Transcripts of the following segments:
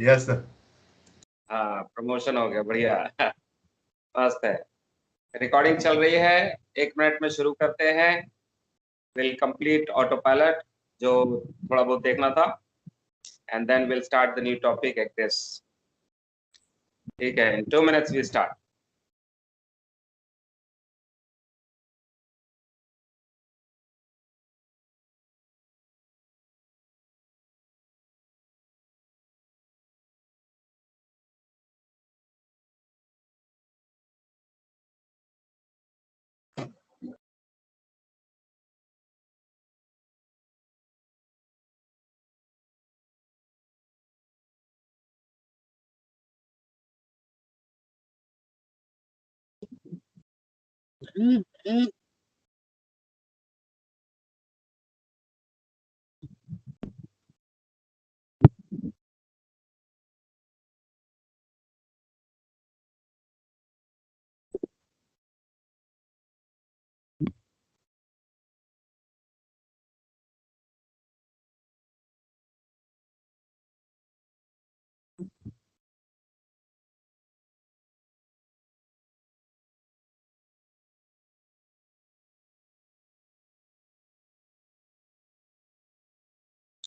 Yes sir. हाँ, promotion हो गया, बढ़िया। मस्त है। रिकॉर्डिंग चल रही है, 1 मिनट में शुरू करते हैं। विल कंप्लीट ऑटो पायलट जो थोड़ा बहुत देखना था, and then will start the new topic at this. ठीक है, in 2 minutes we start.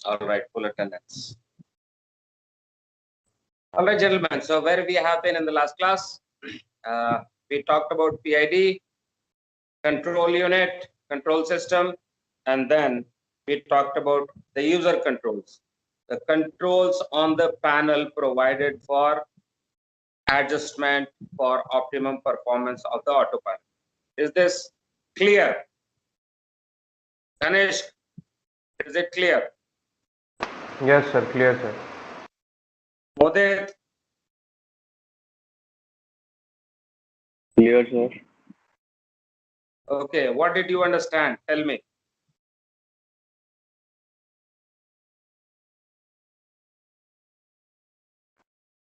All right, full attendance. All right, gentlemen. So where we have been in the last class, we talked about PID, control unit, control system, and then we talked about the user controls. The controls on the panel provided for adjustment for optimum performance of the autopilot. Is this clear? Ganesh, is it clear? Yes, sir. Clear, sir. Modit? Clear, sir. Okay, what did you understand? Tell me.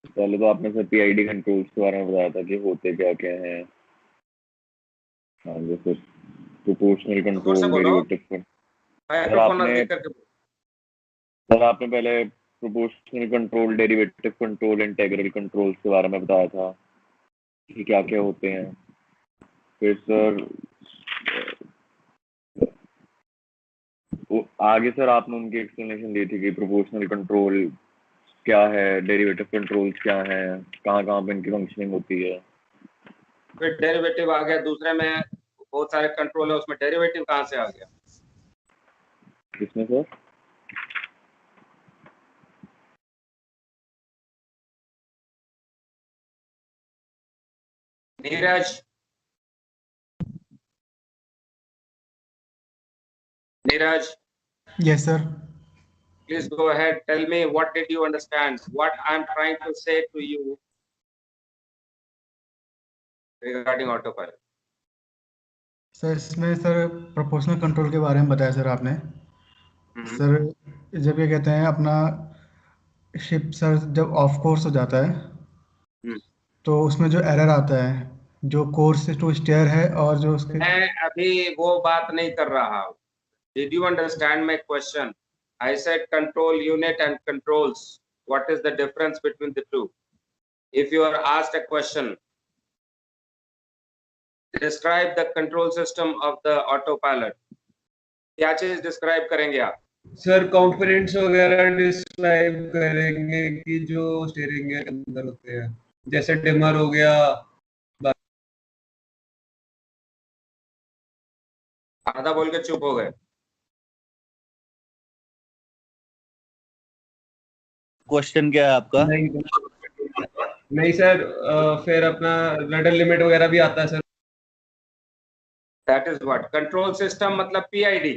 पहले तो आपने sir PID controls के बारे में बताया था कि होते क्या क्या हैं। हाँ, जैसे प्रोपोर्शनल कंट्रोल, डेरिवेटिव। सर आपने पहले proportional control, derivative control, integral controls के बारे में बताया था कि क्या क्या होते हैं। फिर सर आगे सर आपने उनकी एक्सप्लेनेशन दी थी कि प्रोपोर्शनल कंट्रोल क्या है, डेरिवेटिव कंट्रोल्स क्या है, कहाँ कहाँ पे इनकी फंक्शनिंग होती है। फिर डेरिवेटिव आ गया, दूसरे में बहुत सारे कंट्रोल है, उसमें डेरिवेटिव कहाँ से आ गया? किसमें sir? Neeraj, Neeraj. Yes, sir. Please go ahead. Tell me, what did you understand? What I'm trying to say to you regarding autopilot. Sir इसमें सर प्रोपोर्शनल कंट्रोल के बारे में बताया सर आपने। सर जब ये कहते हैं अपना शिप सर जब ऑफ कोर्स हो जाता है तो उसमें जो एरर आता है जो कोर्स टू स्टेयर है और जो उसके मैं अभी वो बात नहीं कर रहा हूँ। Did you understand my question? I said control unit and controls. What is the difference between the two? If you are asked a question, describe the control system of the autopilot. क्या चीज describe करेंगे आप? Sir components वगैरह describe करेंगे कि जो steering के अंदर होते हैं, जैसे डिमर हो गया। आधा बोल के चुप हो गए। क्वेश्चन क्या है आपका? नहीं सर, फिर अपना रडर लिमिट वगैरह भी आता है sir. That is what control system मतलब PID.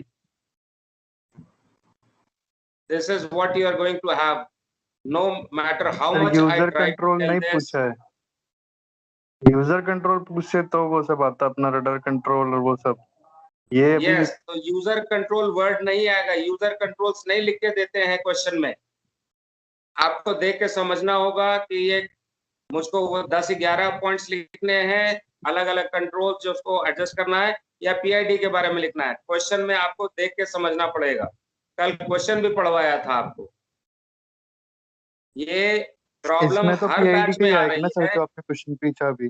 This is what you are going to have. No matter how much I try to tell नहीं this. पूछा है। यूजर कंट्रोल पूछे तो वो सब आता अपना रडर कंट्रोल और वो सब। ये Yes, तो यूजर कंट्रोल वर्ड नहीं आएगा। यूजर कंट्रोल्स नहीं लिख के देते हैं क्वेश्चन में। आपको देख के समझना होगा कि ये मुझको वो 10-11 पॉइंट्स लिखने हैं, अलग अलग कंट्रोल जो उसको एडजस्ट करना है, या पीआईडी के बारे में लिखना है। क्वेश्चन में आपको देख के समझना पड़ेगा। कल क्वेश्चन भी पढ़वाया था आपको। ये प्रॉब्लम इसमें तो हर पीआईडी बैच का में ही आ आएगा ना रही सर, है। जो आपने क्वेश्चन पूछा अभी।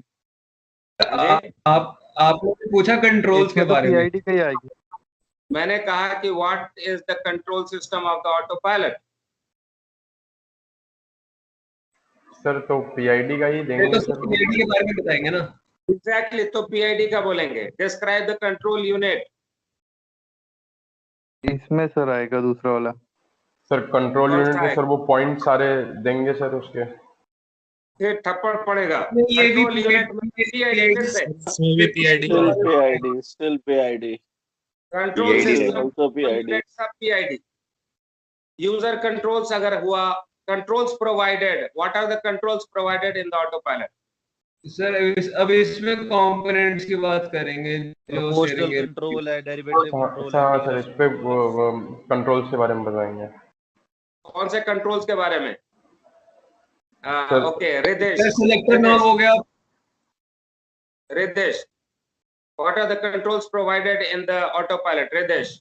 जी, आपने पूछा कंट्रोल्स के इसमें तो बारे में। पीआईडी का ही आएगी। मैंने कहा कि what is the control system of the autopilot. Sir तो पीआईडी का ही ये देंगे तो सर वो। पीआईडी के बारे में बताएंगे ना। एग्जैक्टली, तो पीआईडी का बोलेंगे। Describe the control unit. इसमें सर आएगा दूसरा वाला। सर कंट्रोल कौन यूनिट सा में है? सर वो पॉइंट सारे देंगे सर उसके। फिर थप्पड़ पड़ेगा। ये भी कंट्रोल यूनिट में पीआईडी फिर से इसमें भी PID Still PID, still PID. Control PID है। System, Also PID. यूनिट सब पीआईडी। यूजर कंट्रोल्स अगर हुआ, controls provided, what are the controls provided in the autopilot? Sir अब इसमें कंपोनेंट्स की बात करेंगे जो Proportional स्टीयरिंग है। control है, derivative हाँ control अच्छा, हाँ सर है, इस पे कंट्रोल्स के बारे में बताएंगे। कौन से कंट्रोल्स के बारे में? Sir- okay, Ridesh, sir selector knob हो गया। Ridesh, what are the controls provided in the autopilot? Ridesh.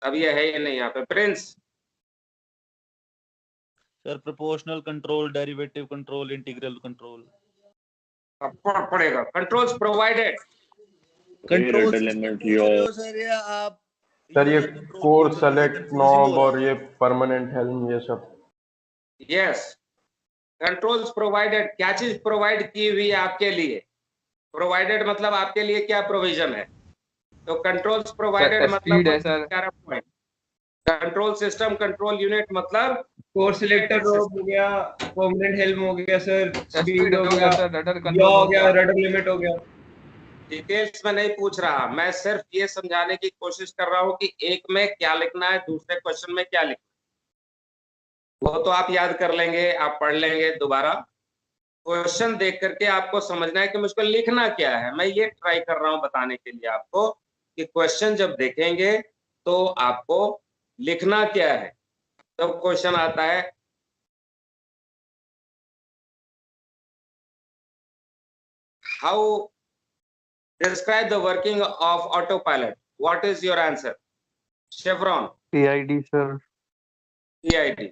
अब ये है ही नहीं यहाँ पे। Prince, Sir, proportional control, derivative control, integral control. अब पड़ेगा। Controls provided. Control Rudder system limit, पूछ रहे हो yaw. सर, या आप सर ये user control कोर पूछ रहे हो? सेलेक्ट Confusing हो नॉब रहा और है। ये परमानेंट हेल्म ये सब। Yes. Controls provided. क्या चीज प्रोवाइड की हुई है आपके लिए? प्रोवाइडेड मतलब आपके लिए क्या प्रोविजन है? तो कंट्रोल्स प्रोवाइडेड मतलब कंट्रोल सिस्टम, कंट्रोल यूनिट मतलब कोर सिलेक्टर नॉब हो गया, परमानेंट हेल्म हो गया सर, स्पीड हो गया, yaw हो गया, रडर लिमिट हो गया। डिटेल्स में नहीं पूछ रहा, मैं सिर्फ ये समझाने की कोशिश कर रहा हूँ कि एक में क्या लिखना है, दूसरे क्वेश्चन में क्या लिखना है। वो तो आप याद कर लेंगे, आप पढ़ लेंगे दोबारा। क्वेश्चन देख करके आपको समझना है कि मुझको लिखना क्या है। मैं ये ट्राई कर रहा हूँ बताने के लिए आपको कि क्वेश्चन जब देखेंगे तो आपको लिखना क्या है। तब क्वेश्चन आता है how describe the working of autopilot. What is your answer? Chevron. PID sir. PID.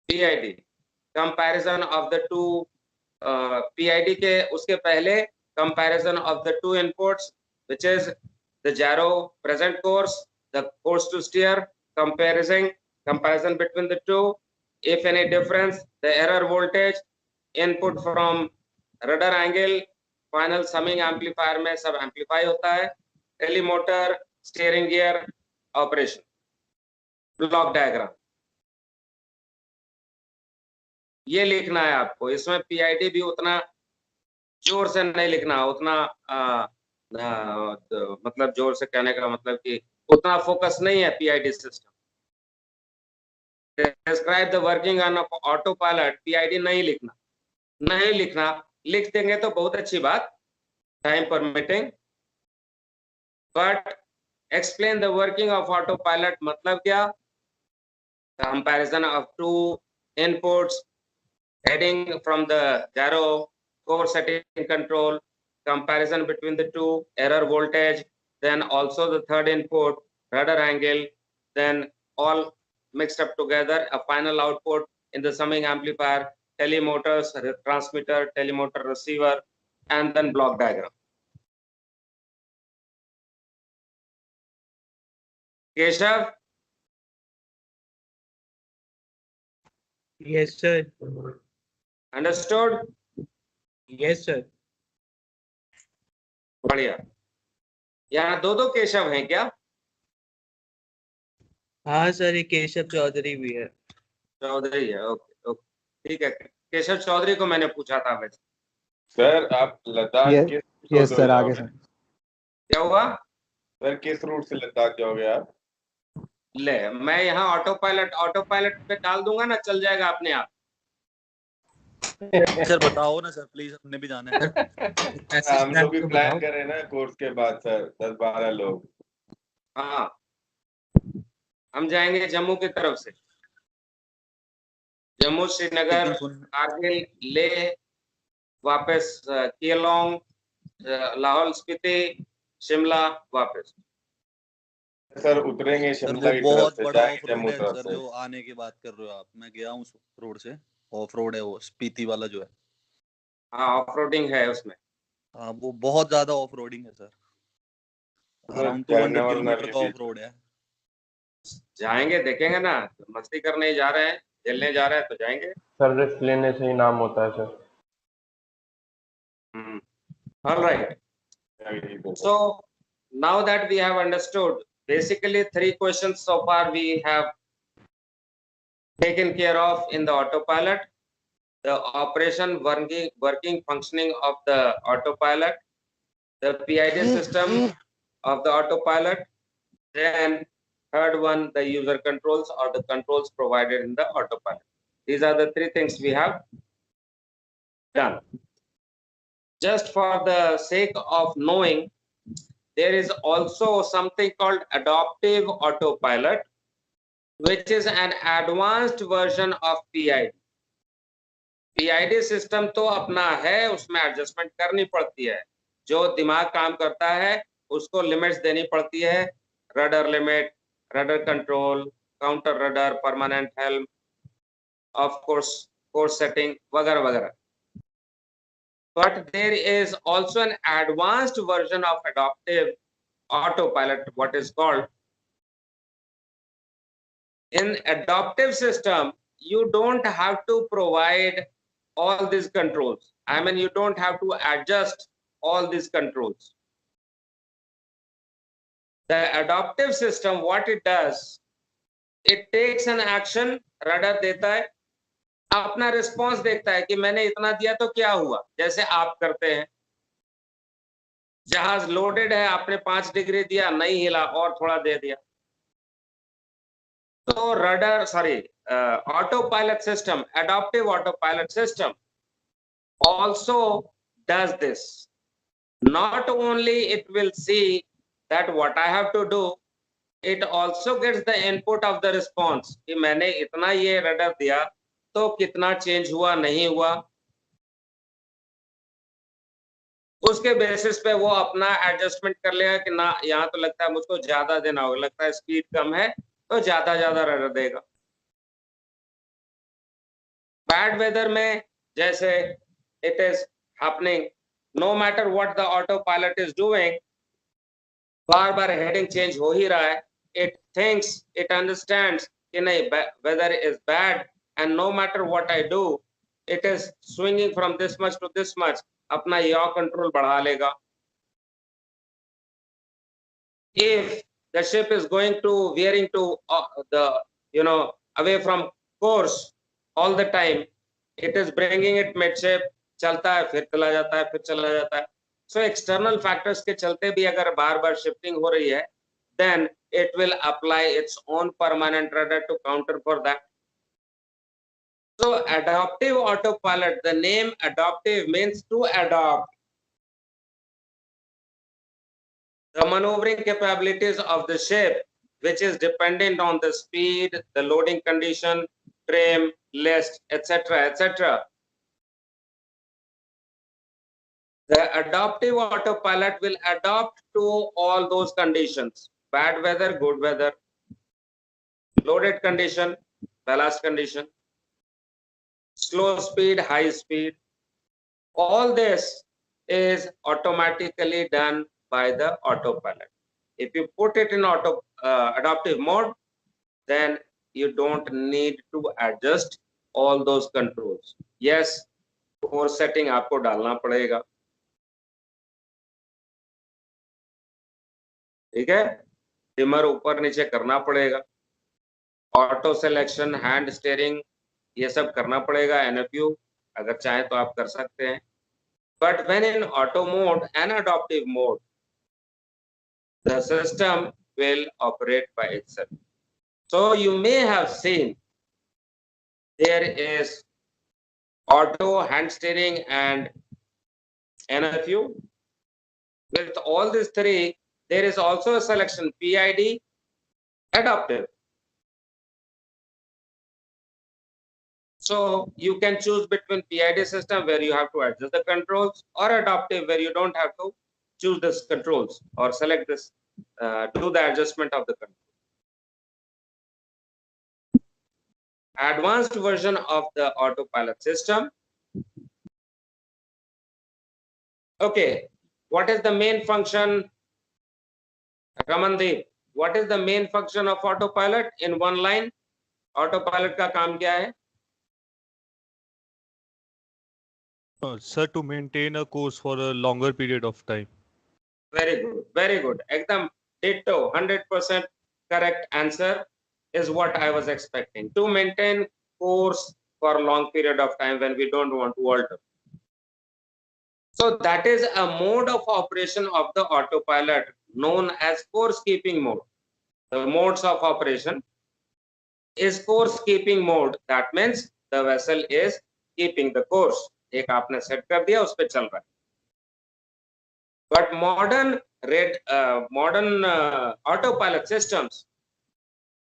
PID. Comparison of the two PID के उसके पहले comparison of the two inputs, which is the gyro present course, the course to steer, comparison between the two. If any difference, the error voltage, input from rudder angle, final summing amplifier में सब amplify होता है। Telemotor, steering gear, operation, block diagram, ये लिखना है आपको। इसमें PID भी उतना जोर से नहीं लिखना, उतना मतलब जोर से कहने का मतलब कि उतना फोकस नहीं है PID system. Describe the working on auto pilot, PID नहीं लिखना, नहीं लिखना। लिख देंगे तो बहुत अच्छी बात, time permitting, but explain the working of auto pilot मतलब क्या? Comparison of to inputs, heading from the gyro, core setting control, comparison between the two, error voltage, then also the third input, rudder angle, then all mixed up together, a final output in the summing amplifier, telemotors, transmitter, telemotor receiver, and then block diagram. Keshav? Yes, sir. Understood? Yes, sir. बढ़िया। यहाँ दो केशव हैं क्या? हाँ sir, ये केशव चौधरी भी है। चौधरी है, ओके ओके, ठीक है। केशव चौधरी को मैंने पूछा था वैसे। सर आप लद्दाख यस सर, आगे सर। क्या हुआ? सर किस रूट से लद्दाख जाओगे आप? ले, मैं यहाँ ऑटो पायलट पे डाल दूंगा ना, चल जाएगा अपने आप। सर बताओ ना सर, प्लीज, हमने भी जाना है। हम लोग भी प्लान कर रहे हैं ना कोर्स के बाद सर, 10-12 लोग। हाँ, हम जाएंगे जम्मू की तरफ से, जम्मू, श्रीनगर, कारगिल, लेह, वापस केलोंग, लाहौल स्पीति, शिमला, वापस। सर उतरेंगे सर शिमला वो की तरफ बहुत से, बड़ा ऑफ जाएंगे रोड जम्मू है तरफ सर, से। जो आने की बात कर रहे हो आप। मैं गया हूँ उस रोड से, ऑफ रोड है वो, स्पीति वाला जो है। हाँ, ऑफ रोडिंग है उसमें। हाँ, वो बहुत ज्यादा ऑफ रोडिंग है सर, अराउंड चढ़ने 200 वरना किलोमीटर भी का भी- ऑफ रोड है। जाएंगे, देखेंगे ना, मस्ती करने ही जा रहे हैं, खेलने जा रहे हैं तो जाएंगे। सर रिस्क लेने से ही नाम होता है sir. All right. So now that we have understood basically 3 questions so far we have taken care of in the autopilot: the operation, working functioning of the autopilot, the PID system of the autopilot, then third one, the user controls or the controls provided in the autopilot. These are the 3 things we have done. Just for the sake of knowing, there is also something called adaptive autopilot, which is an advanced version of PID. PID system तो अपना है, उसमें adjustment करनी पड़ती है। जो दिमाग काम करता है उसको लिमिट्स देनी पड़ती है, rudder limit, rudder control, counter rudder, permanent helm, of course setting वगैरह वगैरह। But there is also an advanced version of adaptive autopilot, what is called. In adaptive system, you don't have to provide all these controls. I mean, you don't have to adjust all these controls. The adaptive system, what it does, it takes an action, rudder देता है, अपना response देखता है कि मैंने इतना दिया तो क्या हुआ, जैसे आप करते हैं। जहाज लोडेड है, आपने 5 डिग्री दिया, नहीं हिला और थोड़ा दे दिया, तो rudder autopilot system, adaptive autopilot system also does this. Not only it will see that what I have to do, it also gets the input of the response कि मैंने इतना ये रडर दिया तो कितना चेंज हुआ, नहीं हुआ। उसके बेसिस पे वो अपना एडजस्टमेंट कर लेगा कि ना, यहाँ तो लगता है मुझको ज्यादा देना होगा, लगता है स्पीड कम है तो ज्यादा रडर देगा। बैड वेदर में जैसे it is happening, no matter what the autopilot is doing, bar bar heading change हो ही रहा है, it thinks, it understands कि नहीं, weather is bad and no matter what I do, it is swinging from this much to this much, अपना yaw control बढ़ा लेगा। If the ship is going to veering to away from course all the time, it is bringing it midship, चलता है फिर चला जाता है, फिर चला जाता है। So external factors के चलते भी अगर बार बार shifting हो रही है, then it will apply its own permanent rudder to counter for that. So adaptive autopilot, the name adaptive means to adopt the maneuvering capabilities of the ship, which is dependent on the speed, the loading condition, trim, list, etc., etc. The adaptive autopilot will adapt to all those conditions: bad weather, good weather, loaded condition, ballast condition, slow speed, high speed. All this is automatically done by the autopilot. If you put it in adaptive mode, then you don't need to adjust all those controls. Yes, course setting आपको डालना पड़ेगा, ठीक है, dimmer ऊपर नीचे करना पड़ेगा, auto selection, hand steering, ये सब करना पड़ेगा। NFU अगर चाहे तो आप कर सकते हैं, but when in auto mode and adaptive mode, the system will operate by itself. So you may have seen there is auto, hand steering and NFU. With all these 3, there is also a selection PID, adaptive. So you can choose between PID system where you have to adjust the controls, or adaptive where you don't have to choose this controls or select this do the adjustment of the control. Advanced version of the autopilot system. Okay, what is the main function? Ramandeep, what is the main function of autopilot in one line? Autopilot का काम क्या है? Sir, to maintain a course for a longer period of time. Very good, very good. Ekdam ditto, 100% correct answer is what I was expecting. To maintain course for a long period of time when we don't want to alter. So that is a mode of operation of the autopilot known as course keeping mode. The modes of operation is course keeping mode. That means the vessel is keeping the course. एक आपने set कर दिया, उस पे चल रहा है. But modern autopilot systems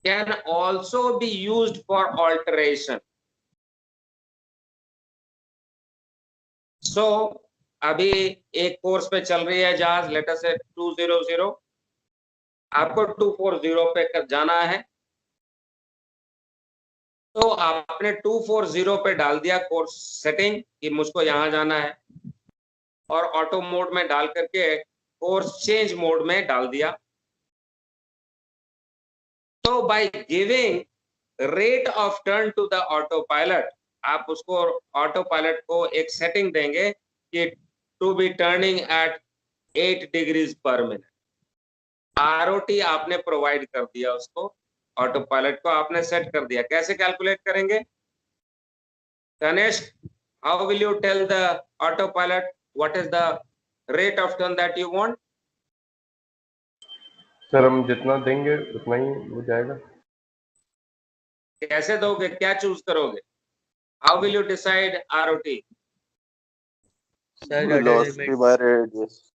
can also be used for alteration. So अभी एक कोर्स पे चल रही है जहाज, लेट अस से 200, आपको 240 पे जाना है, तो आपने 240 पे डाल दिया कोर्स सेटिंग कि मुझको यहां जाना है, और ऑटो मोड में डाल करके कोर्स चेंज मोड में डाल दिया. तो by giving rate of turn to the autopilot, आप उसको ऑटो पायलट को एक सेटिंग देंगे कि to be turning at 8 degrees per minute. ROT आपने प्रोवाइड कर दिया, उसको ऑटो पायलट को आपने सेट कर दिया. कैसे कैलकुलेट करेंगे? Ganesh, how will you tell the autopilot what is the rate of turn that you want? Sir हम जितना देंगे उतना ही हो जाएगा. कैसे दोगे? क्या चूज करोगे? How will you decide ROT? Sir, Velocity by radius.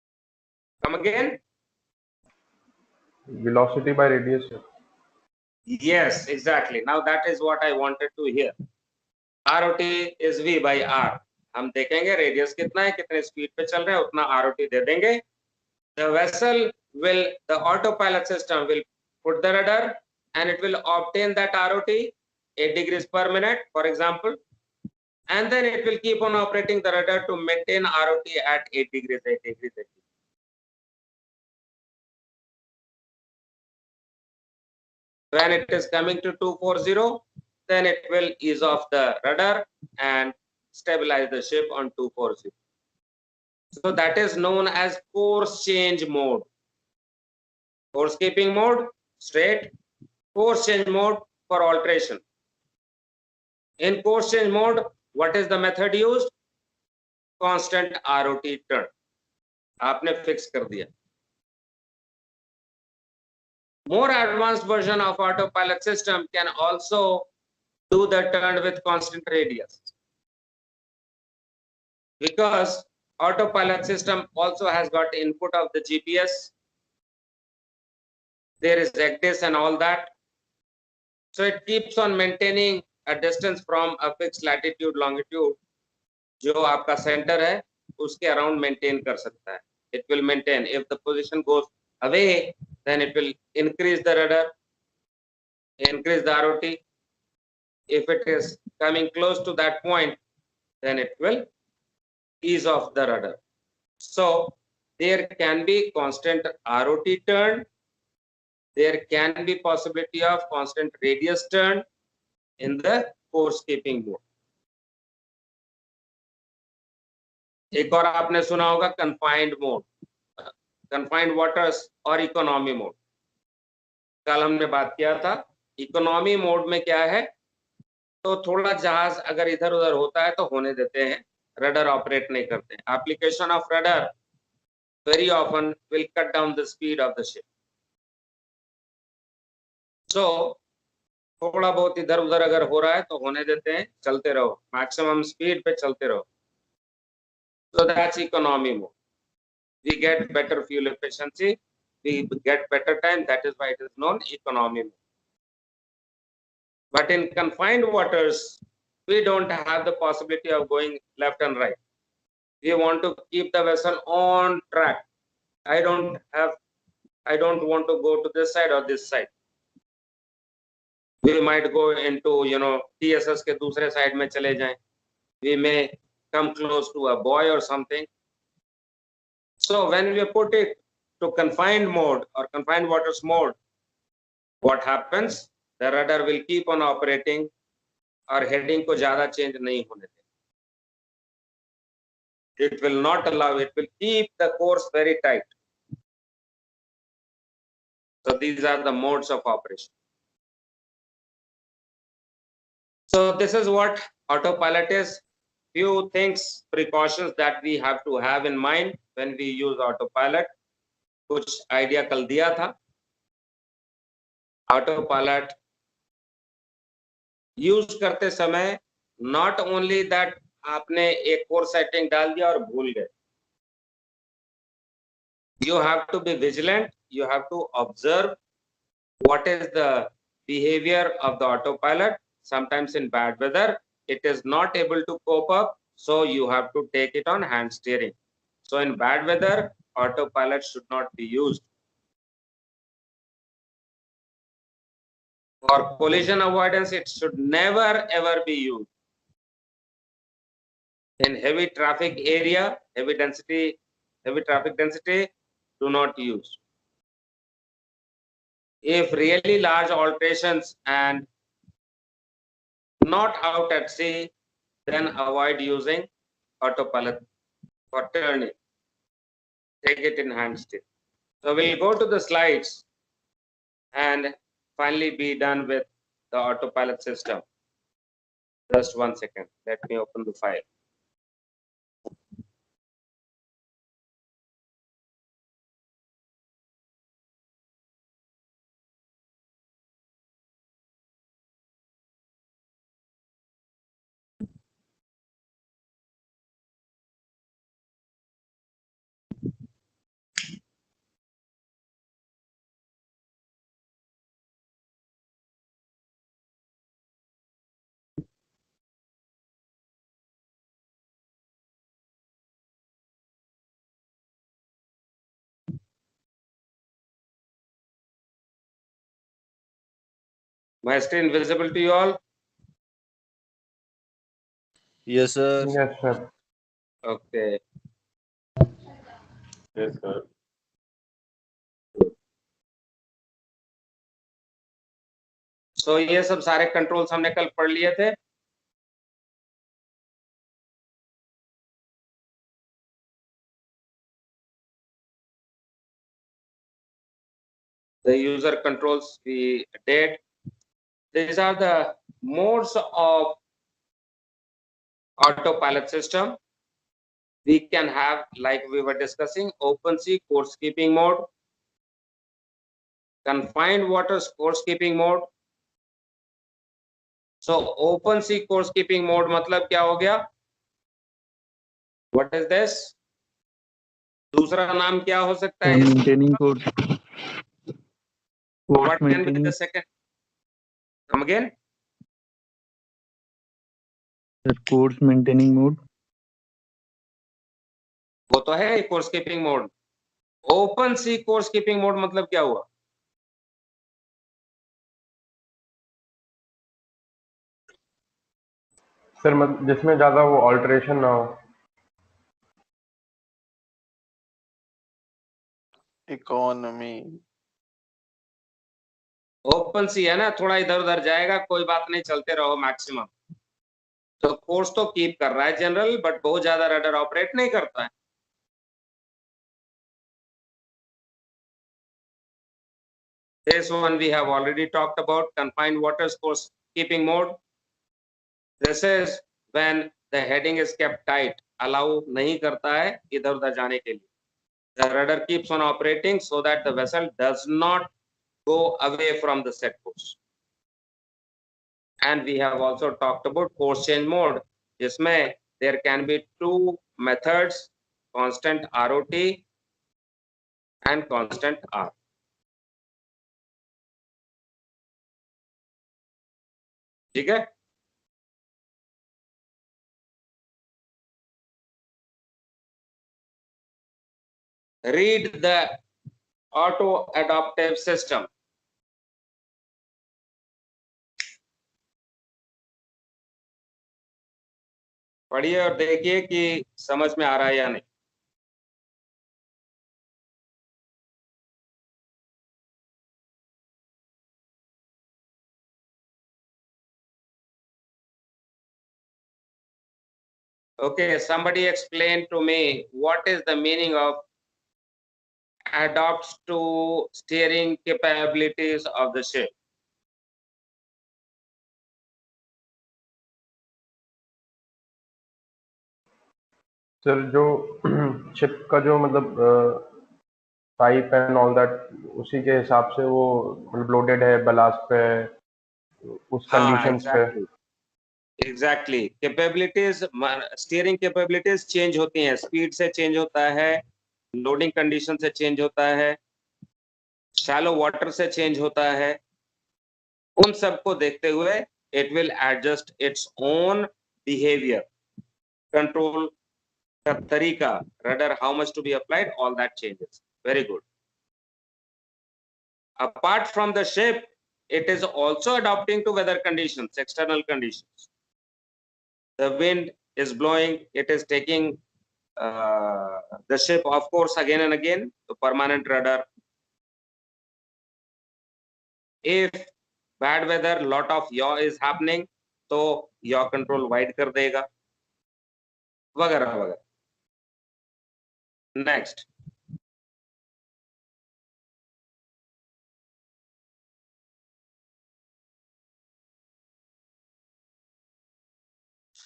Come again? Velocity by radius, sir. Yes, exactly. Now that is what I wanted to hear. ROT is V by R. हम देखेंगे radius कितना है, कितने speed पे चल रहे हैं, उतना ROT दे देंगे. The vessel will, the autopilot system will put the rudder and it will obtain that ROT 8 degrees per minute, for example, and then it will keep on operating the rudder to maintain ROT at 8 degrees, 8 degrees, 8 degrees. When it is coming to 240, then it will ease off the rudder and stabilize the ship on 240. So that is known as course change mode. Course keeping mode, straight. Course change mode for alteration. In course change mode, what is the method used? Constant ROT turn. आपने fix कर दिया. More advanced version of autopilot system can also do the turn with constant radius, because autopilot system also has got input of the GPS. There is ECDIS and all that. So it keeps on maintaining a distance from a fixed latitude, longitude. जो आपका center है, उसके around maintain कर सकता है. It will maintain. If the position goes away, then it will increase the rudder, increase the ROT. If it is coming close to that point, then it will ease off the rudder. So there can be constant ROT turn. There can be possibility of constant radius turn in the course keeping mode. एक और आपने सुना होगा confined mode, confined waters और economy mode. कल हमने बात किया था. इकोनॉमी मोड में क्या है, तो थोड़ा जहाज अगर इधर उधर होता है तो होने देते हैं, रडर ऑपरेट नहीं करते हैं. Application of rudder very often will cut down the speed of the ship. So थोड़ा बहुत इधर उधर अगर हो रहा है तो होने देते हैं, चलते रहो, मैक्सिमम स्पीड पे चलते रहो. So that's economy mode. We get better fuel efficiency, we get better time. That is why it is known economy mode. But in confined waters, we don't have the possibility of going left and right. We want to keep the vessel on track. I don't have I don't want to go to this side or this side. We might go into, TSS के दूसरे side में चले जाएं. We may come close to a buoy or something. So when we put it to confined mode or confined waters mode, what happens? The rudder will keep on operating और heading को ज़्यादा change नहीं होने देगा. It will not allow, it will keep the course very tight. So these are the modes of operation. So this is what autopilot is. Few things, precautions that we have to have in mind when we use autopilot. कुछ idea कल दिया था. Autopilot use करते समय not only that आपने एक course setting डाल दिया और भूल गए. You have to be vigilant. You have to observe what is the behavior of the autopilot. Sometimes in bad weather, it is not able to cope up, so you have to take it on hand steering. So in bad weather, autopilot should not be used. For collision avoidance, it should never ever be used. In heavy traffic area, heavy traffic density, do not use. If really large alterations and not out at sea, then avoid using autopilot for turning. Take it in hand steer. So we'll go to the slides and finally be done with the autopilot system. Just 1 second. Let me open the file. My screen visible to you all? Yes, sir. Yes, sir. Okay. Yes, sir. So ये सब सारे controls हमने कल पढ़ लिए थे. The user controls we did. These are the modes of autopilot system. We can have, like we were discussing, open sea course keeping mode, confined waters course keeping mode. So open sea course keeping mode मतलब क्या हो गया? What is this? दूसरा नाम क्या हो सकता है? Maintaining course. What can be the second? Come again? Course maintaining mode. वो तो है कोर्स कीपिंग मोड. ओपन सी कोर्स कीपिंग मोड मतलब क्या हुआ? सर जिसमें ज्यादा वो ऑल्टरेशन ना हो. इकोनॉमी. ओपन सी है ना, थोड़ा इधर उधर जाएगा, कोई बात नहीं, चलते रहो मैक्सिमम. तो कोर्स तो कीप कर रहा है जनरल, बट बहुत ज्यादा रडर ऑपरेट नहीं करता है. This one we have already talked about, confined waters course keeping mode. This is when the heading is kept tight, allow नहीं करता है इधर उधर जाने के लिए. The rudder keeps on operating so that the vessel does not go away from the set course. And we have also talked about course change mode, जिसमें there can be two methods, constant ROT and constant R. ठीक है? Read the auto adaptive system. पढ़िए और देखिए कि समझ में आ रहा है या नहीं. Okay, somebody explain to me what is the meaning of adapts to steering capabilities of the ship. Sir जो शिप का जो मतलब टाइप एंड ऑल दैट उसी के हिसाब से वो मतलब लोडेड है बलास्ट पे उस कंडीशंस पे. Exactly capabilities steering capabilities change होती हैं, स्पीड से चेंज होता है, लोडिंग कंडीशन से चेंज होता है, शैलो वाटर से चेंज होता है. उन सबको देखते हुए it will adjust its own behaviour. Control का तरीका, rudder how much to be applied, all that changes. Very good. Apart from the ship, it is also adapting to weather conditions, external conditions. The wind is blowing, it is taking the ship off course again and again, the permanent rudder. If bad weather, lot of yaw is happening, तो yaw control wide कर देगा, वगैरह वगैरह. Next.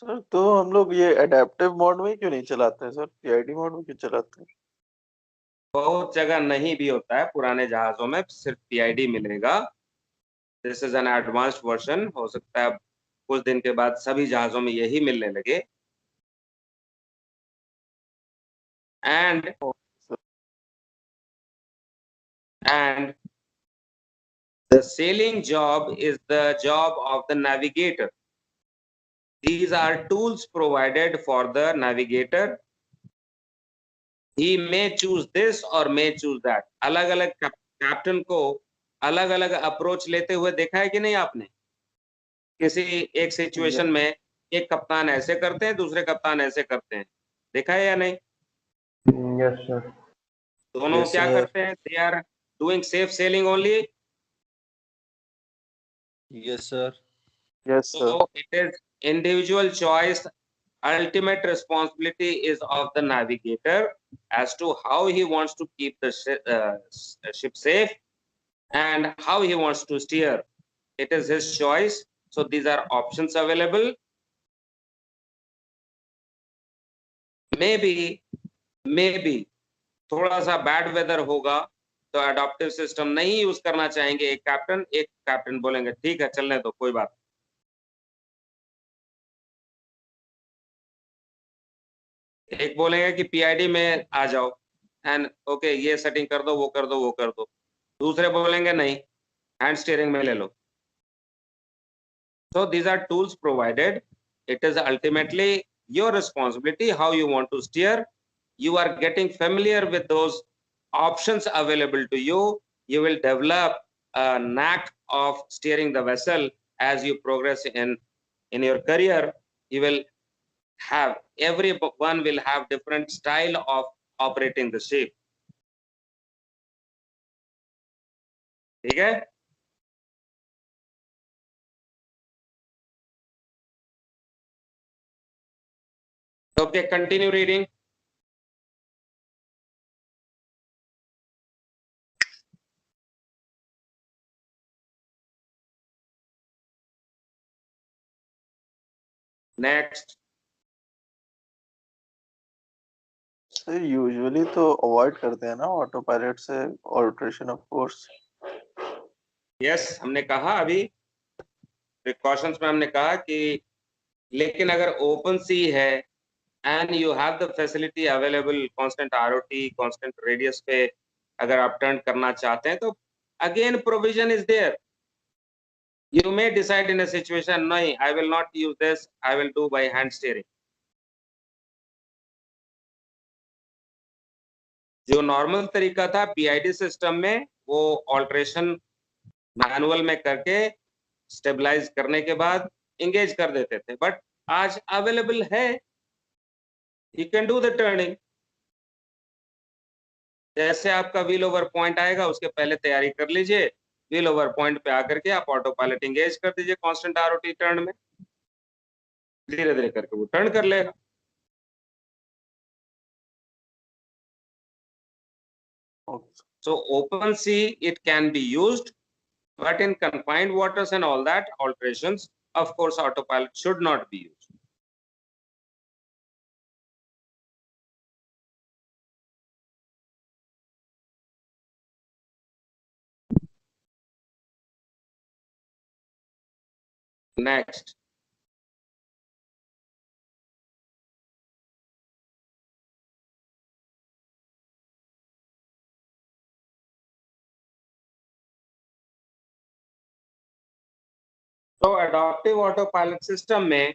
Sir तो हम लोग ये adaptive mode में क्यों नहीं चलाते हैं सर, पीआईडी मोड में क्यों चलाते हैं? बहुत जगह नहीं भी होता है, पुराने जहाजों में सिर्फ पीआईडी मिलेगा. This is an advanced version. हो सकता है कुछ दिन के बाद सभी जहाजों में यही मिलने लगे. And the sailing job is the job of the navigator. These are tools provided for the navigator. He may choose this or may choose that. अलग अलग कैप्टन को अलग अलग अप्रोच लेते हुए देखा है कि नहीं आपने? किसी एक सिचुएशन में एक कप्तान ऐसे करते हैं, दूसरे कप्तान ऐसे करते हैं, देखा है या नहीं? Yes sir. दोनों क्या करते हैं? They are doing safe sailing only. Yes, sir. Yes sir. So it is individual choice. Ultimate responsibility is of the navigator as to how he wants to keep the ship safe and how he wants to steer. It is his choice. So these are options available. Maybe थोड़ा सा bad weather होगा तो adoptive system नहीं use करना चाहेंगे एक captain बोलेंगे ठीक है चलने दो, कोई बात. एक बोलेंगे कि पीआईडी में आ जाओ एंड ओके ये सेटिंग कर दो, वो कर दो, वो कर दो. दूसरे बोलेंगे नहीं, हैंड स्टीयरिंग में ले लो. So these are tools provided. It is ultimately your responsibility how you want to steer. You are getting familiar with those options available to you. You will develop a knack of steering the vessel as you progress in your career. You will have, everyone will have different style of operating the ship. ठीक है? Okay, continue reading. Next. Sir usually तो avoid करते हैं ना auto pilot से alteration of course. Yes, हमने कहा अभी प्रिकॉशंस में हमने कहा कि लेकिन अगर ओपन सी है and you have the facility available, constant ROT, constant radius पे अगर आप टर्न करना चाहते हैं तो again provision is there. You may decide in a situation, no, I will not use this, I will do by hand steering. जो normal तरीका था पीआईडी सिस्टम में, वो ऑल्ट्रेशन मैनुअल में करके स्टेबलाइज करने के बाद एंगेज कर देते थे, बट आज अवेलेबल है, you can do the turning. जैसे आपका व्हील ओवर पॉइंट आएगा उसके पहले तैयारी कर लीजिए, व्हील ओवर पॉइंट पे आकर के आप ऑटो पायलट एंगेज कर दीजिए कांस्टेंट आरओटी टर्न में, धीरे धीरे करके वो टर्न कर लेगा। So open sea it can be used, but in confined waters and all that alterations, of course autopilot should not be used. Next, तो adaptive autopilot system में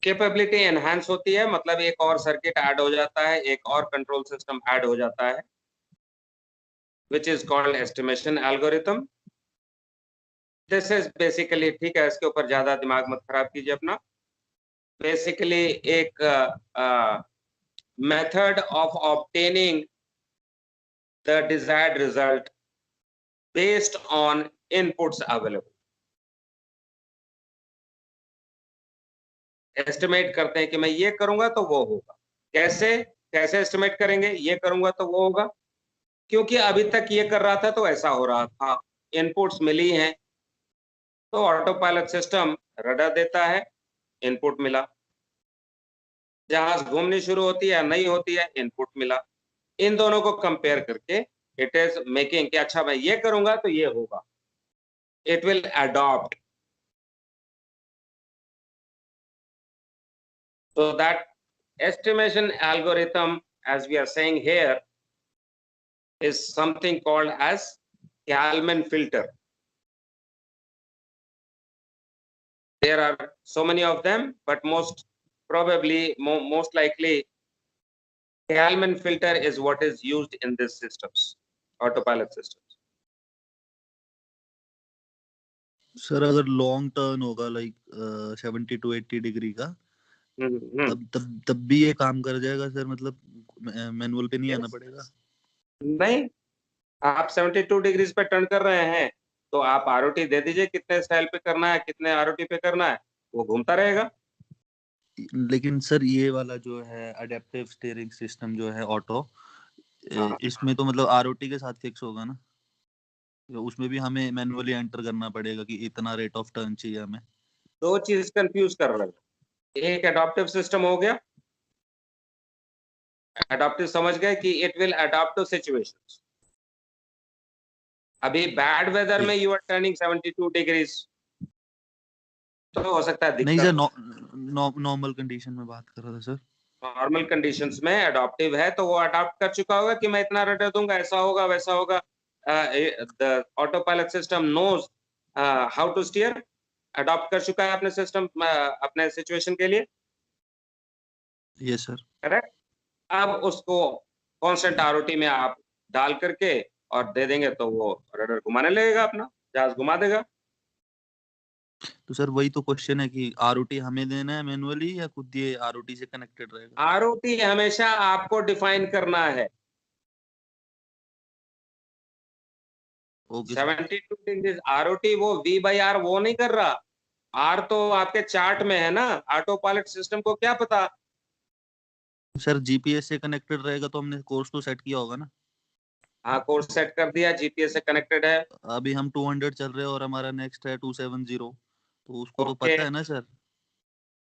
कैपेबिलिटी एनहांस होती है, मतलब एक और सर्किट ऐड हो जाता है, एक और कंट्रोल सिस्टम ऐड हो जाता है, which is called estimation algorithm. This is basically, ठीक है, इसके ऊपर ज्यादा दिमाग मत खराब कीजिए अपना। बेसिकली एक method of obtaining the desired result based on inputs available. Estimate करते हैं कि मैं ये करूंगा तो वो होगा। कैसे कैसे एस्टिमेट करेंगे? ये करूंगा तो वो होगा, क्योंकि अभी तक ये कर रहा था तो ऐसा हो रहा था, इनपुट्स मिली हैं, तो ऑटो पायलट सिस्टम रडर देता है, इनपुट मिला, जहाज घूमनी शुरू होती है नहीं होती है, इनपुट मिला, इन दोनों को कंपेयर करके इट इज मेकिंग कि अच्छा मैं ये करूंगा तो ये होगा, it will adopt. So that estimation algorithm, as we are saying here, is something called as Kalman filter. There are so many of them, but most likely Kalman filter is what is used in these systems, autopilot systems. Sir अगर long turn होगा like 70 to 80 degree का, तब भी ये काम कर जाएगा sir, मतलब मैनुअल पे नहीं आना पड़ेगा? नहीं, आप 72 डिग्रीज पे टर्न कर रहे हैं तो आप आरओटी दे दीजिए, कितने स्टाइल पे करना है, कितने आरओटी पे करना है, वो घूमता रहेगा। लेकिन सर ये वाला जो है अडेप्टिव स्टीयरिंग सिस्टम जो है ऑटो, इसमें तो मतलब आरओटी के साथ फिक्स होगा ना, उसमें भी हमें मैनुअली एंटर करना पड़ेगा कि इतना रेट ऑफ टर्न चाहिए हमें? दो चीज कंफ्यूज कर रहे हैं, एक एडॉप्टिव सिस्टम हो गया, एडॉप्टिव समझ गए कि it will adopt to situations. अभी बैड वेदर में यू आर टर्निंग 72 डिग्रीज तो हो सकता है दिक्कत। नहीं सर, नॉर्मल कंडीशन में बात कर रहा था सर। नॉर्मल कंडीशंस में एडॉप्टिव है तो वो अडॉप्ट कर चुका होगा कि मैं इतना रडर दूंगा, ऐसा होगा वैसा होगा। The autopilot system knows how to steer, adopt कर चुका है अपने सिस्टम, अपने सिचुएशन के लिए। Yes sir, correct. अब उसको कांस्टेंट आरओटी में आप डाल करके और दे देंगे तो वो रडर घुमाने लगेगा, अपना जहाज घुमा देगा। तो सर वही तो क्वेश्चन है कि आरओटी हमें देना है मैनुअली या खुद ये आरओटी से कनेक्टेड रहेगा? आरओटी हमेशा आपको डिफाइन करना है। ओके 72 डिग्रीज आरओटी वो V by R वो नहीं कर रहा, R तो आपके चार्ट में है ना, ऑटो पायलट सिस्टम को क्या पता। सर जीपीएस से कनेक्टेड रहेगा तो हमने कोर्स तो सेट किया होगा ना? हाँ, कोर्स सेट कर दिया, जीपीएस से कनेक्टेड है। अभी हम 200 चल रहे हैं और हमारा नेक्स्ट है 270, तो उसको तो पता है ना सर?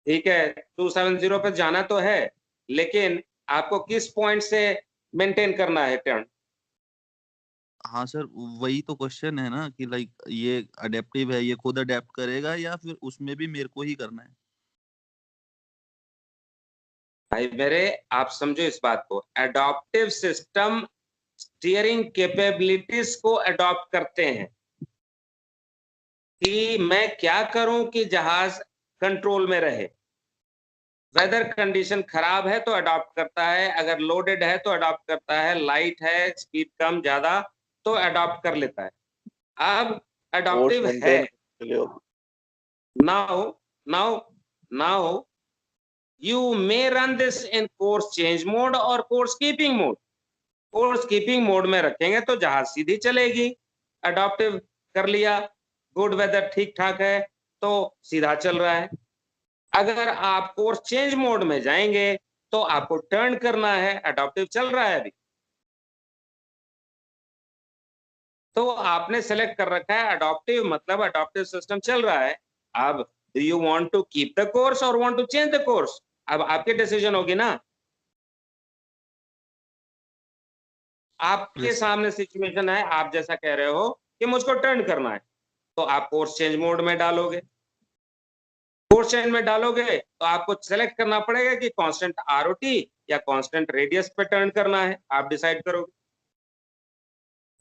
ठीक है, 270 पे जाना तो है, लेकिन आपको किस पॉइंट से मेंटेन करना है टर्न? हाँ सर, वही तो क्वेश्चन है ना कि लाइक ये अडेप्टिव है, ये खुद अडेप्ट करेगा या फिर उसमें भी मेरे को ही करना है? भाई मेरे, आप समझो इस बात को, एडॉप्टिव सिस्टम स्टीयरिंग कैपेबिलिटीज को अडॉप्ट करते हैं कि मैं क्या करूं कि जहाज कंट्रोल में रहे। वेदर कंडीशन खराब है तो अडॉप्ट करता है, अगर लोडेड है तो अडॉप्ट करता है, लाइट है, स्पीड कम ज्यादा तो अडॉप्ट कर लेता है। अब कोर्स अडॉप्टिव है। मेंटेन करने के लिए होता Now you may run this in course change mode or course keeping mode. Course keeping mode में रखेंगे तो जहाज सीधी चलेगी। अडॉप्टिव कर लिया, गुड वेदर ठीक ठाक है तो सीधा चल रहा है। अगर आप कोर्स चेंज मोड में जाएंगे तो आपको टर्न करना है, अडॉप्टिव चल रहा है अभी, तो आपने सेलेक्ट कर रखा है अडॉप्टिव, मतलब अडॉप्टिव सिस्टम चल रहा है। अब do you want to keep the course और want to change the course, अब आपकी डिसीजन होगी ना। आपके सामने सिचुएशन है, आप जैसा कह रहे हो कि मुझको टर्न करना है, तो आप कोर्स चेंज मोड में डालोगे। कोर्स चेंज में डालोगे तो आपको सेलेक्ट करना पड़ेगा कि कांस्टेंट आरओटी या कांस्टेंट रेडियस पे टर्न करना है, आप डिसाइड करोगे।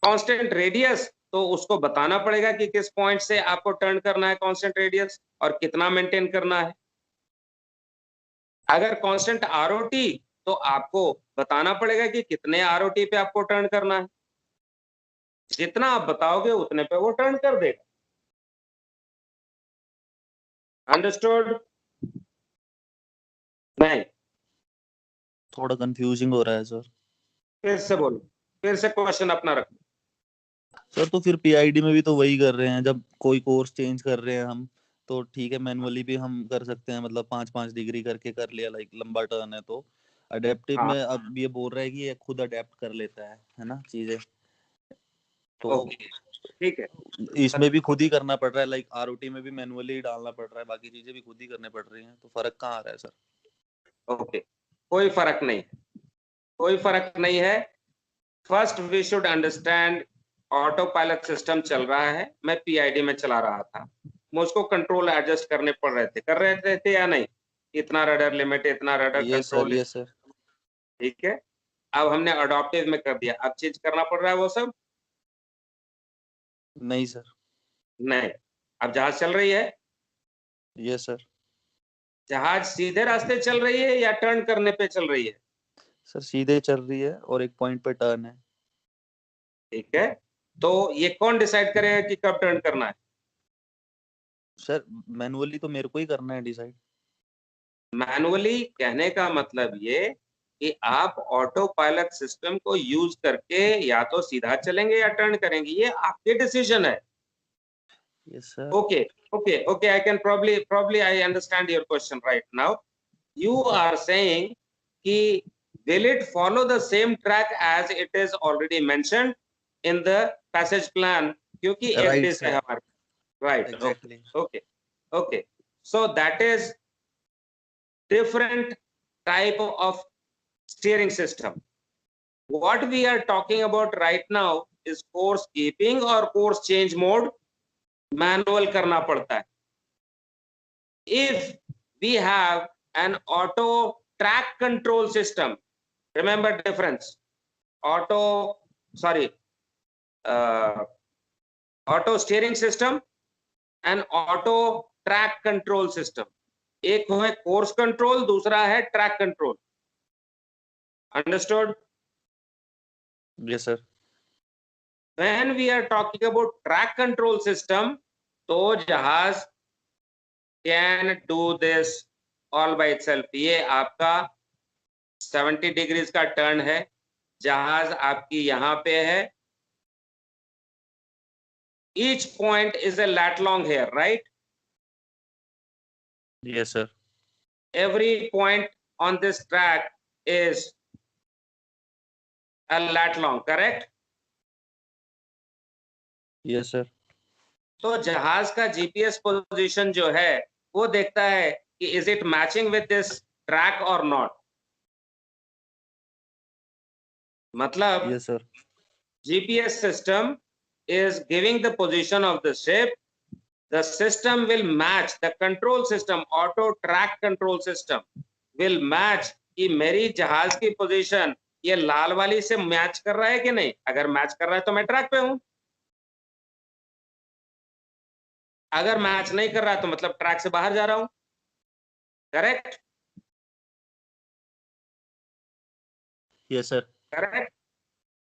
कांस्टेंट रेडियस तो उसको बताना पड़ेगा कि किस पॉइंट से आपको टर्न करना है कांस्टेंट रेडियस और कितना मेंटेन करना है। अगर कांस्टेंट आरओटी तो आपको बताना पड़ेगा कि कितने आरओटी पे आपको टर्न करना है। जितना आप बताओगे उतने पे वो टर्न कर देगा। अंडरस्टूड? नहीं, थोड़ा कंफ्यूजिंग हो रहा है सर। फिर से बोलो, फिर से क्वेश्चन अपना रखो। सर तो फिर पीआईडी में भी तो वही कर रहे हैं, जब कोई कोर्स चेंज कर रहे हैं हम तो ठीक है, मैनुअली भी हम कर सकते हैं, मतलब 5-5 डिग्री करके कर लिया, लाइक लंबा टर्न है तो। अडेप्टिव हाँ। में अब ये बोल रहा है कि ये खुद अडेप्ट कर लेता है ना चीजें, तो ओके, ठीक है। इसमें भी खुद ही करना पड़ रहा है, लाइक आरओटी में भी मैनुअली डालना पड़ रहा है, बाकी चीजें भी खुद ही करने पड़ रही हैं, तो फर्क कहाँ आ रहा है सर? ओके, कोई फर्क नहीं, कोई फर्क नहीं है। First we should understand autopilot system चल रहा है, मैं पीआईडी में चला रहा था, मुझको कंट्रोल एडजस्ट करने पड़ रहे थे, कर रहे थे या नहीं? इतना रडर लिमिट, इतना रडर कंट्रोल, ये सर ठीक है। अब हमने अडॉप्टिव में कर दिया, अब चेंज करना पड़ रहा है वो सब? नहीं सर। नहीं। अब जहाज चल रही है? Yes sir. जहाज सीधे रास्ते चल रही है या टर्न करने पे चल रही है? सर सीधे चल रही है और एक पॉइंट पे टर्न है। ठीक है, तो ये कौन डिसाइड करेगा कि कब टर्न करना है? सर मैनुअली तो मेरे को ही करना है डिसाइड। मैनुअली कहने का मतलब ये कि आप ऑटो पायलट सिस्टम को यूज करके या तो सीधा चलेंगे या टर्न करेंगे, ये आपके डिसीजन है। Yes sir. Okay, I can probably I understand your question right now. You are saying कि will it follow the same track as it is already mentioned in the passage plan, क्योंकि एक Right, dish है sir. हमारे, right? Exactly. Okay. So that is different type of steering system. What we are talking about right now is course keeping or course change mode. Manual करना पड़ता है. If we have an auto track control system, remember difference. Auto steering system and auto track control system. एक है course control, दूसरा है track control. Understood? Yes sir. When we are talking about track control system, तो जहाज can do this all by itself. ये आपका 70 degrees का turn है, जहाज आपकी यहाँ पे है, each point is a lat long here, right? Yes sir. Every point on this track is a lat long, correct? Yes sir. तो जहाज का जीपीएस पोजीशन जो है वो देखता है कि is it matching with this track और नॉट। मतलब Yes sir. GPS system is giving the position of the ship. The system will match, the control system, auto track control system will match कि मेरी जहाज की position ये लाल वाली से match कर रहा है कि नहीं। अगर मैच कर रहा है तो मैं ट्रैक पे हूं, अगर मैच नहीं कर रहा है तो मतलब ट्रैक से बाहर जा रहा हूं, करेक्ट? Yes sir. करेक्ट।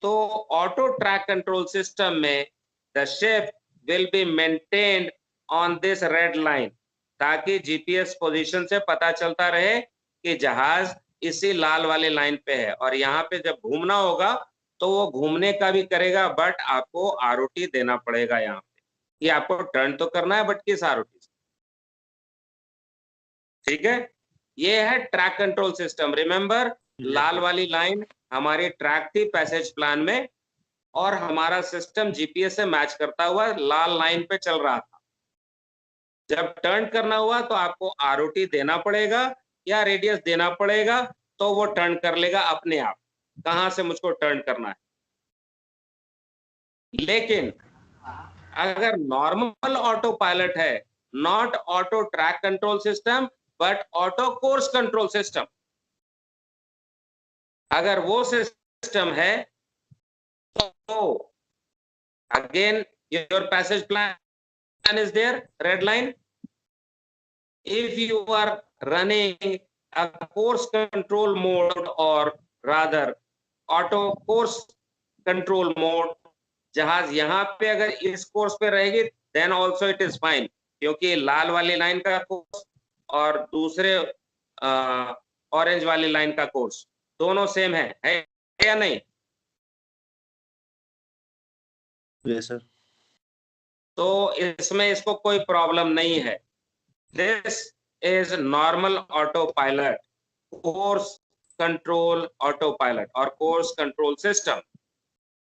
तो ऑटो ट्रैक कंट्रोल सिस्टम में the ship will be maintained on this red line, ताकि जीपीएस पोजीशन से पता चलता रहे कि जहाज इसी लाल वाले लाइन पे है, और यहाँ पे जब घूमना होगा तो वो घूमने का भी करेगा, बट आपको आरओटी देना पड़ेगा यहाँ पे कि आपको टर्न तो करना है, बट किस आरओटी से। ठीक है, ये है ट्रैक कंट्रोल सिस्टम। रिमेंबर, लाल वाली लाइन हमारी ट्रैक थी पैसेज प्लान में, और हमारा सिस्टम जीपीएस से मैच करता हुआ लाल लाइन पे चल रहा था। जब टर्न करना हुआ तो आपको आरओटी देना पड़ेगा या रेडियस देना पड़ेगा, तो वो टर्न कर लेगा अपने आप कहां से मुझको टर्न करना है। लेकिन अगर नॉर्मल ऑटो पायलट है, not auto track control system but auto course control system, अगर वो सिस्टम है तो again your passage plan is there, red line. If you are running a course control mode, or rather auto course control mode, जहाज यहाँ पे अगर इस course पे रहेगी then also it is fine, क्योंकि लाल वाली लाइन का कोर्स और दूसरे ऑरेंज वाली लाइन का कोर्स दोनों सेम है या नहीं? Yes sir. तो इसमें इसको कोई प्रॉब्लम नहीं है। This is normal auto pilot, course control auto pilot और course control system.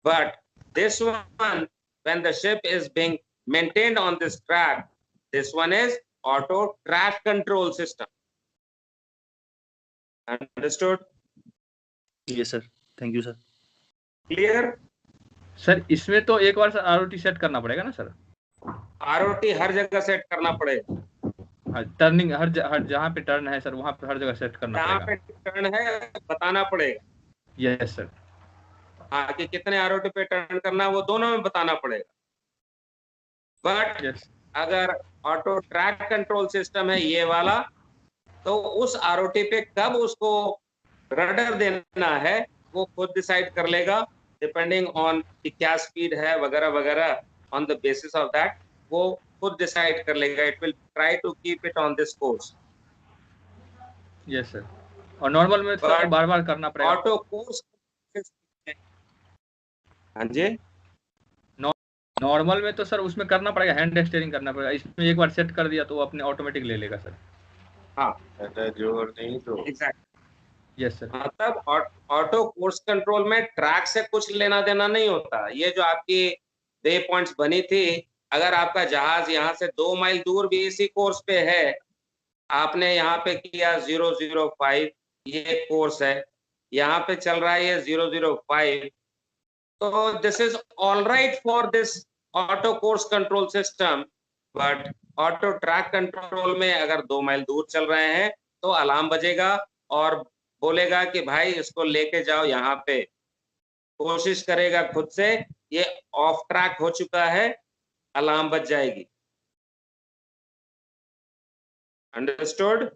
But this one, when the ship is being maintained on this track, this one is auto track control system. Understood? Yes sir, thank you sir. Clear? Sir इसमें तो एक बार आरओटी set करना पड़ेगा ना sir? आरओटी हर जगह set करना पड़ेगा। हाँ, टर्निंग हर जहाँ पे टर्न है सर वहाँ पे हर जगह सेट करना जहाँ पड़ेगा। पे टर्न है बताना पड़ेगा। Yes sir. हाँ, कि कितने आरओटी पे टर्न करना है वो दोनों में बताना पड़ेगा। बट यस अगर ऑटो ट्रैक कंट्रोल सिस्टम है ये वाला, तो उस आरओटी पे कब उसको रडर देना है वो खुद डिसाइड कर लेगा, डिपेंडिंग ऑन कि क्या स्पीड है वगैरह वगैरह। On the basis of that वो खुद डिसाइड कर लेगा। It will try to keep it on this course. Yes sir. और नॉर्मल में सर बार बार करना पड़ेगा। ऑटो कोर्स, हाँ जी, नॉर्मल में तो सर उसमें करना पड़ेगा, हैंड स्टीयरिंग करना पड़ेगा। इसमें एक बार सेट कर दिया तो वो अपने ऑटोमेटिक ले लेगा सर। हाँ जोर नहीं तो एग्जैक्ट। Yes sir. मतलब ऑटो कोर्स कंट्रोल में ट्रैक से कुछ लेना देना नहीं होता। ये जो आपकी वे पॉइंट्स बनी थी, अगर आपका जहाज यहाँ से 2 माइल दूर भी इसी कोर्स पे है, आपने यहाँ पे किया 005, ये कोर्स है, यहाँ पे चल रहा है ये 005, तो this is all right for this auto course control system. But auto track control में अगर 2 माइल दूर चल रहे हैं तो अलार्म बजेगा और बोलेगा कि भाई इसको लेके जाओ यहाँ पे। कोशिश करेगा खुद से, ये ऑफ ट्रैक हो चुका है, अलार्म बज जाएगी। Understood?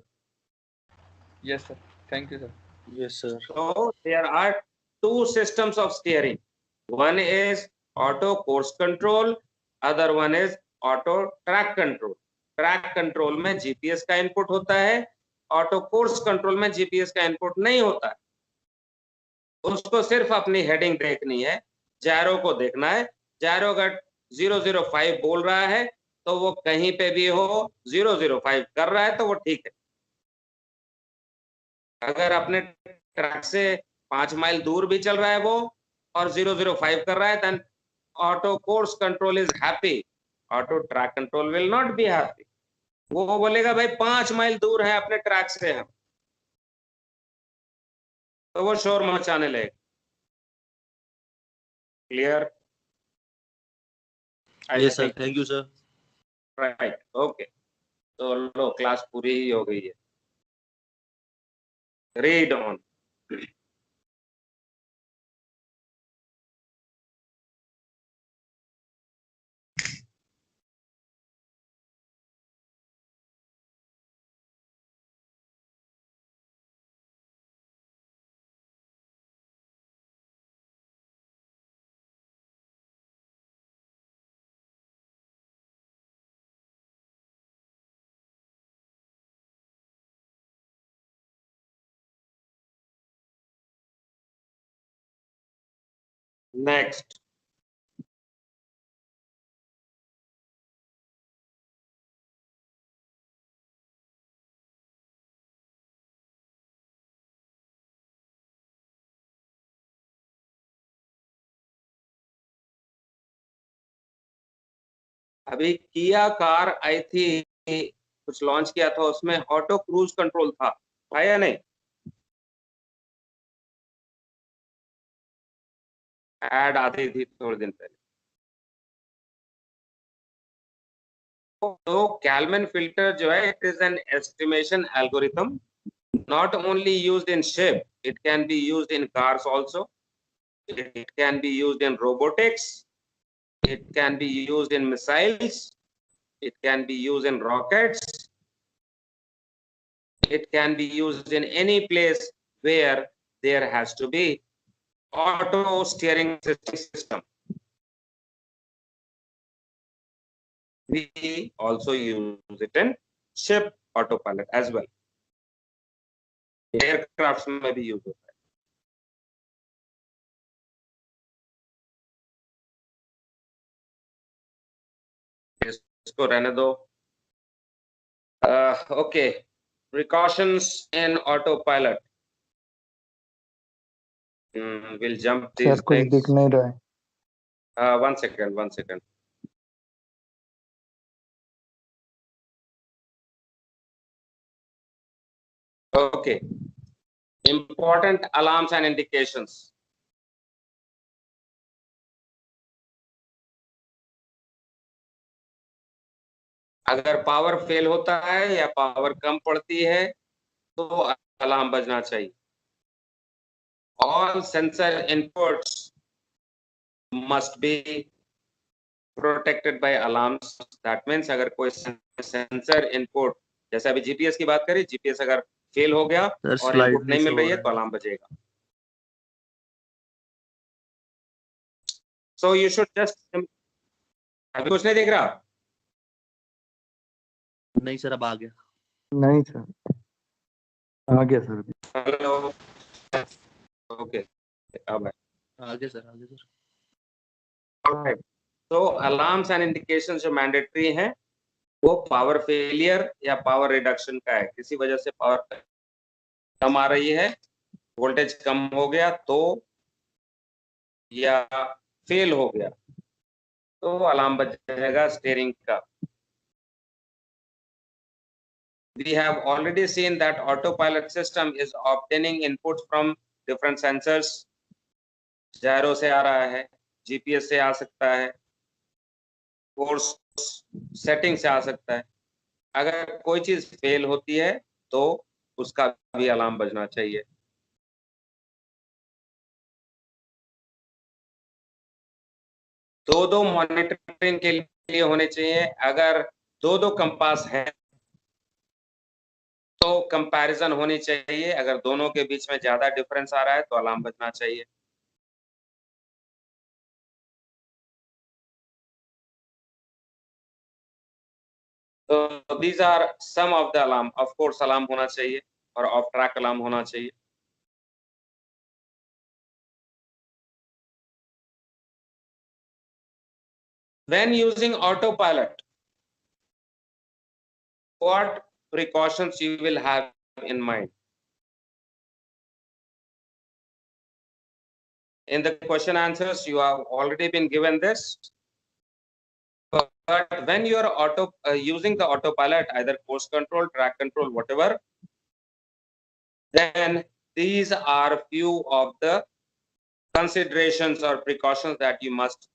Yes sir, thank you sir. Yes sir. So there are 2 systems of steering. One is auto course control, other one is auto track control. Track control में जीपीएस का input होता है, auto course control में GPS का input नहीं होता है। उसको सिर्फ अपनी हेडिंग देखनी है, जायरो को देखना है। जायरो अगर 005 बोल रहा है तो वो कहीं पे भी हो 005 कर रहा है तो वो ठीक है। अगर अपने ट्रैक से 5 माइल दूर भी चल रहा है वो और 005 कर रहा है, then auto course control is happy, auto track control will not be happy. वो बोलेगा भाई 5 माइल दूर है अपने ट्रैक से हम, तो वो शोर मचाने लगेगा। Clear? Yes sir, thank you sir. Right, okay. तो लो क्लास पूरी ही हो गई है। Read on. Next. अभी किया कार आई थी, कुछ लॉन्च किया था, उसमें ऑटो क्रूज कंट्रोल था या नहीं? ऐड आती थी थोड़े दिन पहले। तो कैलमैन फिल्टर जो है, it is an estimation algorithm, not only used in ship, it can be used in cars also, it can be used in robotics, it can be used in missiles, it can be used in rockets, it can be used in any place where there has to be auto steering system. We also use it in ship autopilot as well. Aircrafts में भी use होता है, इसको रहने दो। Okay, precautions in autopilot. We'll jump these sir कुछ things. दिख नहीं रहा है। One second. Okay, important alarms and indications. अगर पावर फेल होता है या पावर कम पड़ती है तो अलार्म बजना चाहिए। All sensor inputs must be protected by alarms. That means अगर कोई सेंसर इनपुट, जैसे अभी जीपीएस की बात करें, जीपीएस अगर फेल हो गया और इनपुट नहीं मिल रही है तो अलार्म बजेगा। So you should just, अभी कुछ नहीं दिख रहा? नहीं सर, अब आ गया। नहीं सर, आ गया सर। हेलो, ओके, अब आ गया सर। Alright. तो अलार्म्स एंड इंडिकेशन जो मैंडेटरी हैं वो पावर फेलियर या पावर रिडक्शन का है। किसी वजह से पावर कम आ रही है, वोल्टेज कम हो गया तो, या फेल हो गया तो अलार्म बज जाएगा स्टीयरिंग का। We have already seen that autopilot system is obtaining inputs from different sensors. जायरो से आ रहा है, जीपीएस से आ सकता है, फोर्स सेटिंग से आ सकता है। अगर कोई चीज फेल होती है तो उसका भी अलार्म बजना चाहिए। दो मॉनिटरिंग के लिए होने चाहिए। अगर दो कंपास है तो कंपैरिजन होनी चाहिए। अगर दोनों के बीच में ज्यादा डिफरेंस आ रहा है तो अलार्म बजना चाहिए। तो these are some of the alarm. Of course alarm होना चाहिए और ऑफ ट्रैक अलार्म होना चाहिए। When using autopilot, what precautions you will have in mind? In the question answers, you have already been given this. But when you are using the autopilot, either course control, track control, whatever, then these are few of the considerations or precautions that you must